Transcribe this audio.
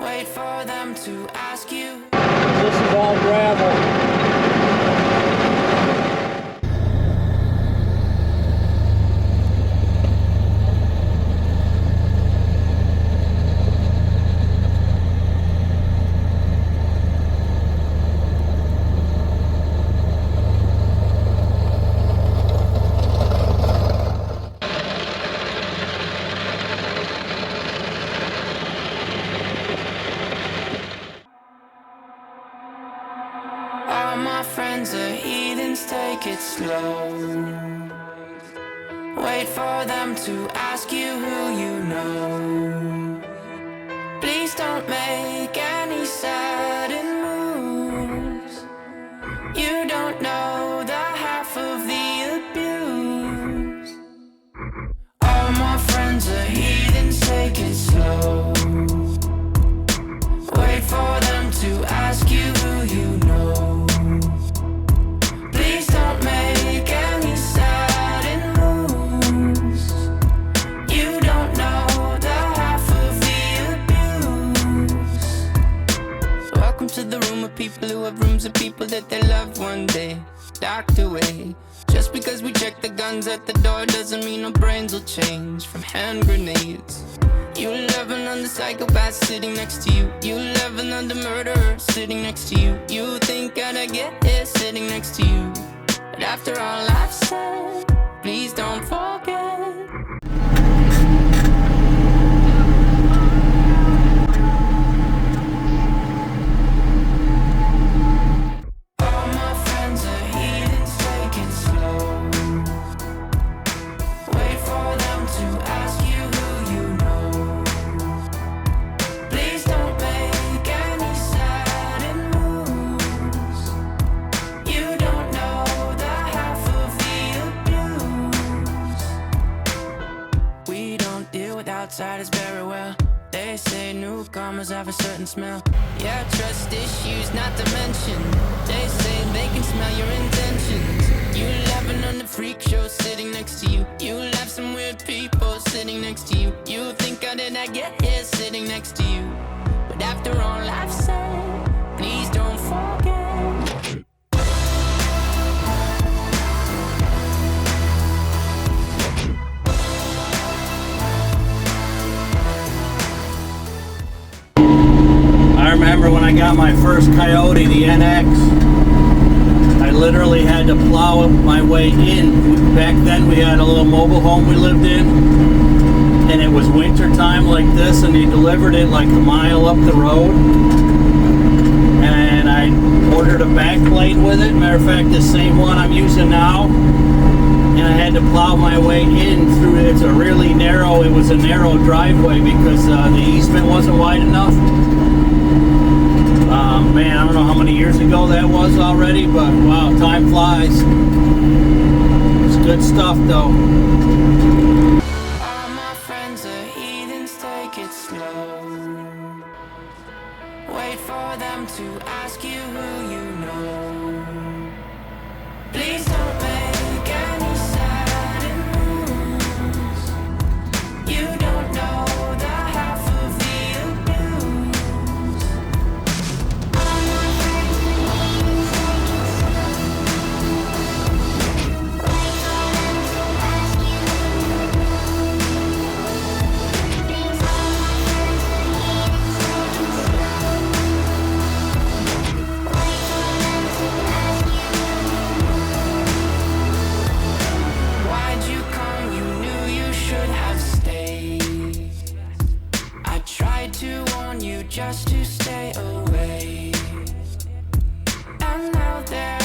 Wait for them to ask you. This is all gravel. All my friends are heathens, take it slow. Wait for them to ask you who you know. Please don't make any sudden moves. You don't know the half of the abuse. All my friends are heathens, take it slow. Wait for them to ask you who you know. Please don't make any sudden moves. You don't know the half of the abuse. Welcome to the room of people who have rooms of people that they love one day locked away. Just because we check the guns at the door doesn't mean our brains will change from hand grenades. You love another psychopath sitting next to you. You love another murderer sitting next to you. You think I'd get here sitting next to you. But after all I've said, please don't forget. All my friends are heathens, take it slow. Wait for them to ask you who you know. Please don't make any sudden moves. You don't know the half of the abuse. We don't deal with outsiders very well. They say newcomers have a certain smell. Yeah, trust issues not to mention. They say they can smell your intentions. You laughing on the freak show sitting next to you. You laugh some weird people sitting next to you. You think how did I get here sitting next to you. But after all I've said, please don't forget. I remember when I got my first KIOTI, the NX, I literally had to plow my way in. Back then we had a little mobile home we lived in, and it was winter time like this, and they delivered it like a mile up the road. And I ordered a backplate with it. Matter of fact, the same one I'm using now. And I had to plow my way in through it. It's a really narrow, it was a narrow driveway because the easement wasn't wide enough. Man, I don't know how many years ago that was already, but wow, time flies. It's good stuff though. All my friends are heathens, take it slow. Wait for them to ask you who you know. Please don't make any sudden moves. You don't know the half of the abuse. All my friends are heathens, take it slow. Wait for them to ask you who you know. Please all my friends are heathens, take it slow. Wait for them to ask you who you know. Why'd you come? You knew you should have stayed. I tried to warn you just to stay away. And now there